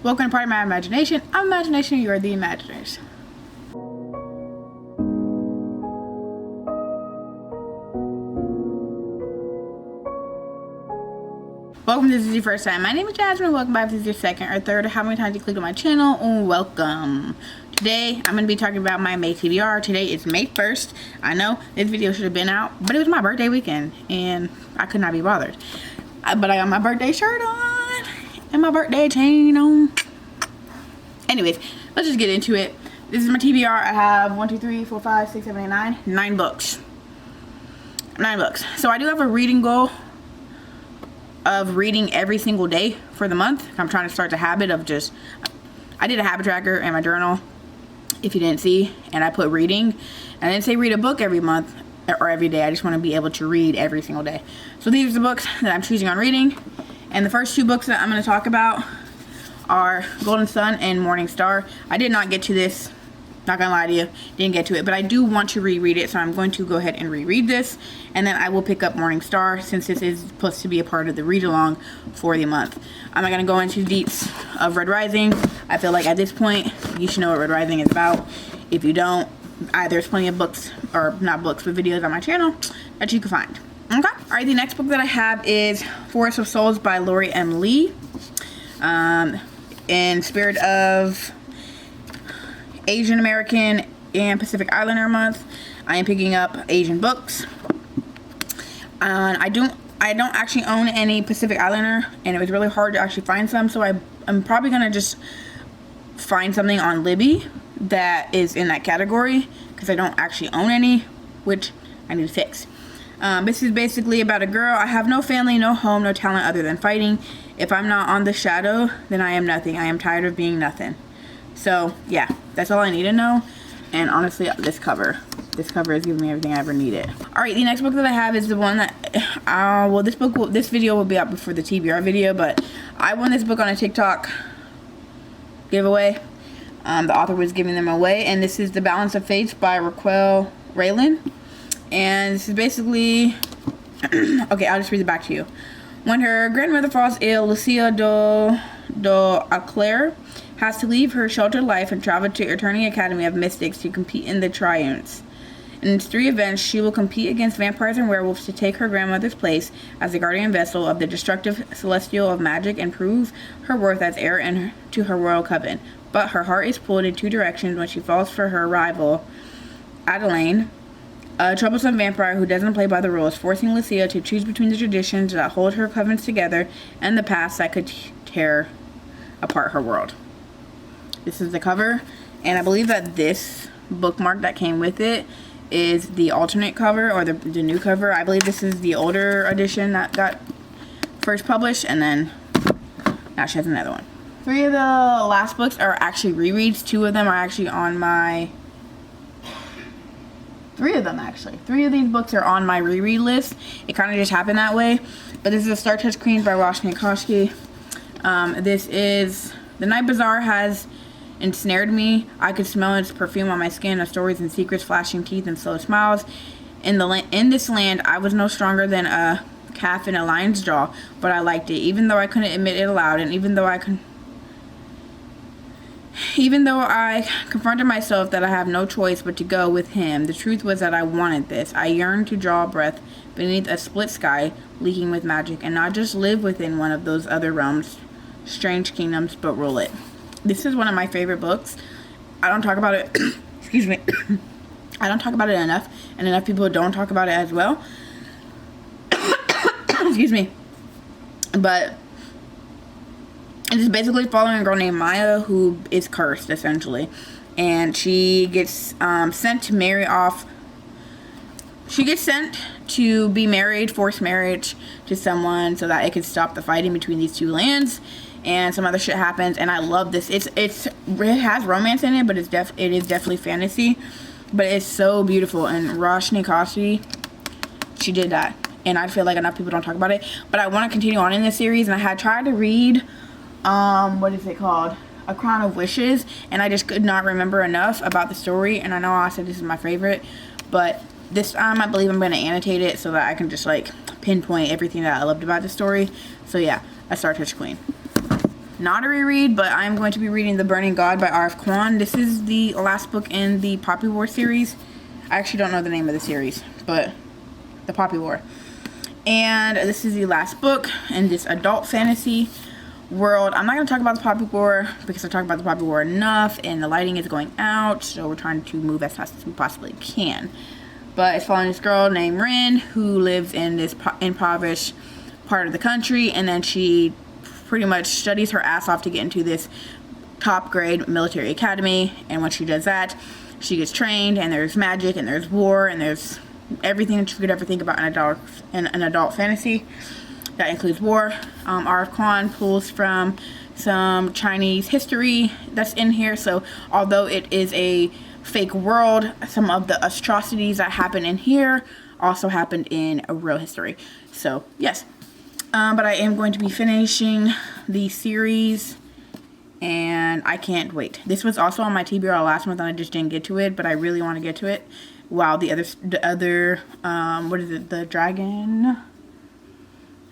Welcome to Part of My Imagination. I'm Imagination, you are the Imaginers. Welcome, this is your first time. My name is Jasmine. Welcome back. If this is your second or third or how many times you clicked on my channel, welcome. Today, I'm going to be talking about my May TBR. Today is May 1st. I know this video should have been out, but it was my birthday weekend, and I could not be bothered. But I got my birthday shirt on, and my birthday chain on. Anyways, let's just get into it. This is my TBR. I have 1, 2, 3, 4, 5, 6, 7, 8, 9. 9 books. 9 books. So I do have a reading goal of reading every single day for the month. I'm trying to start the habit of just, I did a habit tracker in my journal, if you didn't see, and I put reading, and I didn't say read a book every month or every day. I just want to be able to read every single day. So these are the books that I'm choosing on reading, and the first 2 books that I'm going to talk about are Golden Sun and Morning Star. I did not get to this, not gonna lie to you, didn't get to it, but I do want to reread it, so I'm going to go ahead and reread this, and then I will pick up Morning Star since this is supposed to be a part of the read along for the month. I'm not gonna go into deets of Red Rising. I feel like at this point you should know what Red Rising is about. If you don't, there's plenty of books, or not books, but videos on my channel that you can find. Okay, alright, the next book that I have is Forest of Souls by Lori M. Lee. In spirit of Asian American and Pacific Islander month, I am picking up Asian books. I don't actually own any Pacific Islander, and it was really hard to actually find some, so I'm probably gonna just find something on Libby that is in that category, because I don't actually own any, which I need to fix. This is basically about a girl. I have no family, no home, no talent other than fighting. If I'm not on the shadow, then I am nothing. I am tired of being nothing. So yeah, that's all I need to know. And honestly, this cover is giving me everything I ever needed. All right, the next book that I have is the one that, well, this video will be out before the TBR video, but I won this book on a TikTok giveaway. The author was giving them away, and this is The Balance of Fates by Raquel, Rallyn. And this is basically, okay, I'll just read it back to you. When her grandmother falls ill, Lucia do Aclair has to leave her sheltered life and travel to Eternity Academy of Mystics to compete in the Triumphs. In its 3 events, she will compete against vampires and werewolves to take her grandmother's place as the guardian vessel of the destructive celestial of magic and prove her worth as heir to her royal coven. But her heart is pulled in 2 directions when she falls for her rival, Adeline, a troublesome vampire who doesn't play by the rules, forcing Lucia to choose between the traditions that hold her covens together and the past that could tear apart her world. This is the cover, and I believe that this bookmark that came with it is the alternate cover, or the new cover. I believe this is the older edition that got first published, and then now she has another one. 3 of the last books are actually rereads. 2 of them are actually on my... 3 of them actually. 3 of these books are on my reread list. It kind of just happened that way. But this is A Star Touched Queen by Roshani and Chokshi. This is... The Night Bazaar has ensnared me. I could smell its perfume on my skin, of stories and secrets, flashing teeth and slow smiles. In this land, I was no stronger than a calf in a lion's jaw, but I liked it, even though I couldn't admit it aloud, and even though I confronted myself that I have no choice but to go with him. The truth was that I wanted this. I yearned to draw a breath beneath a split sky, leaking with magic, and not just live within one of those other realms, strange kingdoms, but rule it. This is one of my favorite books. I don't talk about it, excuse me, I don't talk about it enough, and enough people don't talk about it as well. Excuse me. But it is basically following a girl named Maya who is cursed, essentially. And she gets sent to marry off. She gets sent to be married, forced marriage to someone so that it could stop the fighting between these 2 lands. And some other shit happens, and I love this. It has romance in it, but it is definitely fantasy. But it's so beautiful, and Roshani Chokshi, she did that. And I feel like enough people don't talk about it. But I want to continue on in this series, and I had tried to read, what is it called? A Crown of Wishes, and I just could not remember enough about the story. And I know I said this is my favorite, but this time I believe I'm going to annotate it so that I can just like pinpoint everything that I loved about the story. So yeah, A Star Touched Queen. not a reread, but I'm going to be reading The Burning God by R.F. Kuang. This is the last book in the Poppy War series. I actually don't know the name of the series, but the Poppy War. And this is the last book in this adult fantasy world. I'm not going to talk about the Poppy War because I talked about the Poppy War enough and the lighting is going out, so we're trying to move as fast as we possibly can. But it's following this girl named Rin who lives in this impoverished part of the country, and then she pretty much studies her ass off to get into this top grade military academy. And when she does that, she gets trained, and there's magic and there's war and there's everything that you could ever think about in an adult fantasy. That includes war. R.F. Kuang pulls from some Chinese history that's in here. So although it is a fake world, some of the atrocities that happen in here also happened in a real history. So yes. But I am going to be finishing the series, and I can't wait. This was also on my TBR last month, and I just didn't get to it, but I really want to get to it. Wow, the other, what is it, the Dragon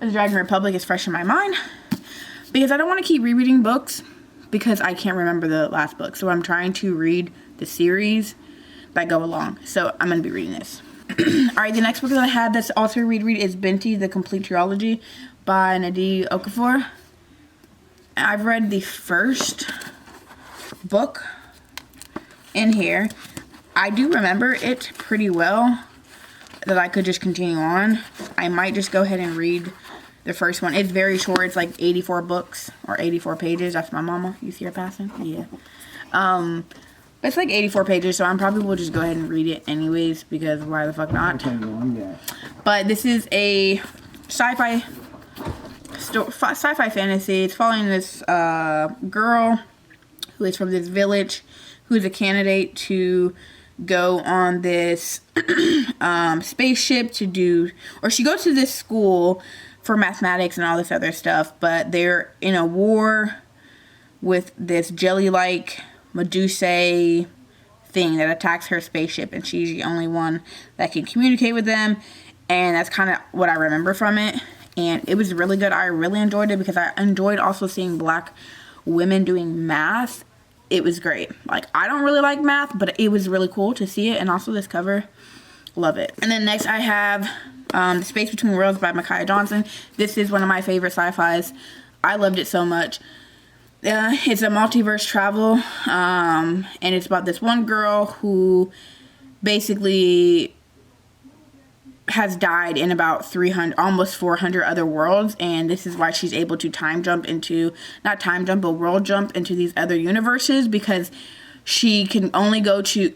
Republic is fresh in my mind, because I don't want to keep rereading books, because I can't remember the last book, so I'm trying to read the series that go along, so I'm going to be reading this. Alright, the next book that I had that's also a read is Binti, the Complete Trilogy by Nnedi Okorafor. I've read the first book in here. I do remember it pretty well, that I could just continue on. I might just go ahead and read the first one. It's very short. It's like 84 books or 84 pages. That's my mama. You see her passing? Yeah. It's like 84 pages, so I probably will just go ahead and read it anyways, because why the fuck not? But this is a sci-fi fantasy. It's following this girl who is from this village, who is a candidate to go on this spaceship to do, or she goes to this school for mathematics and all this other stuff, but they're in a war with this jelly-like Medusa thing that attacks her spaceship, and she's the only one that can communicate with them. And that's kind of what I remember from it, and it was really good. I really enjoyed it because I enjoyed also seeing black women doing math. It was great. Like, I don't really like math, but it was really cool to see it. And also this cover, love it. And then next I have The Space Between Worlds by Micaiah Johnson. This is one of my favorite sci-fis. I loved it so much. It's a multiverse travel, and it's about this one girl who basically has died in about 300, almost 400 other worlds, and this is why she's able to time jump into, not time jump, but world jump into these other universes, because you can only go to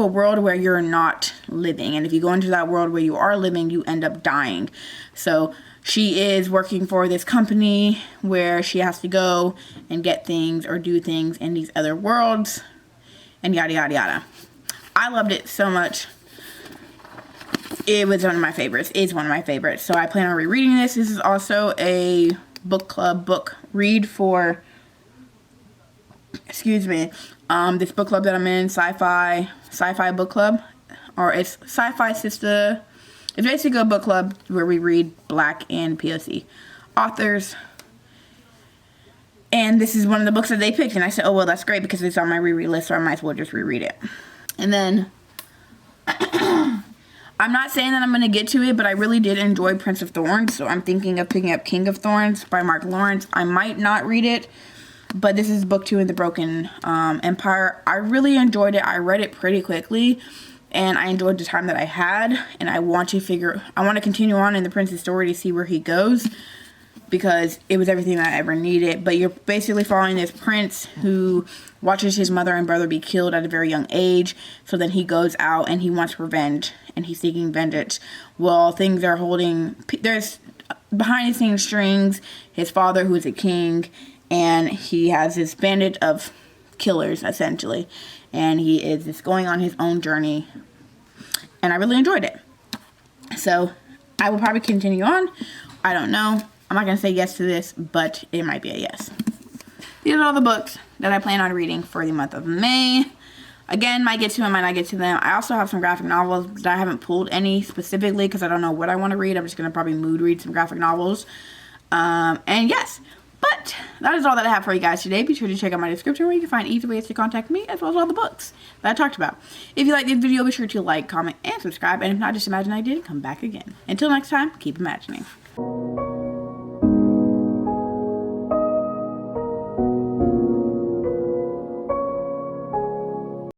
a world where you're not living, and if you go into that world where you are living, you end up dying. So she is working for this company where she has to go and get things or do things in these other worlds, and yada yada yada. I loved it so much. It was one of my favorites. It's one of my favorites. So I plan on rereading this. This is also a book club book read for, excuse me, this book club that I'm in, sci-fi book club, or it's Sci-Fi Sister. It's basically a book club where we read Black and POC authors. And this is one of the books that they picked. And I said, oh, well, that's great because it's on my reread list, so I might as well just reread it. And then, I'm not saying that I'm going to get to it, but I really did enjoy Prince of Thorns. So I'm thinking of picking up King of Thorns by Mark Lawrence. I might not read it, but this is book 2 in the Broken Empire. I really enjoyed it. I read it pretty quickly. And I enjoyed the time that I had, and I want to continue on in the prince's story to see where he goes, because it was everything that I ever needed. But you're basically following this prince who watches his mother and brother be killed at a very young age. So then he goes out and he wants revenge, and he's seeking vengeance. Well, things are there's behind the scenes strings, his father, who is a king, and he has this bandit of killers, essentially. And he is just going on his own journey. And I really enjoyed it. So, I will probably continue on. I don't know. I'm not going to say yes to this, but it might be a yes. These are all the books that I plan on reading for the month of May. Again, might get to them, might not get to them. I also have some graphic novels, but I haven't pulled any specifically because I don't know what I want to read. I'm just going to probably mood read some graphic novels. And yes. But But that is all that I have for you guys today. Be sure to check out my description where you can find easy ways to contact me, as well as all the books that I talked about. If you liked this video, be sure to like, comment, and subscribe. And if not, just imagine I did and come back again. Until next time, keep imagining.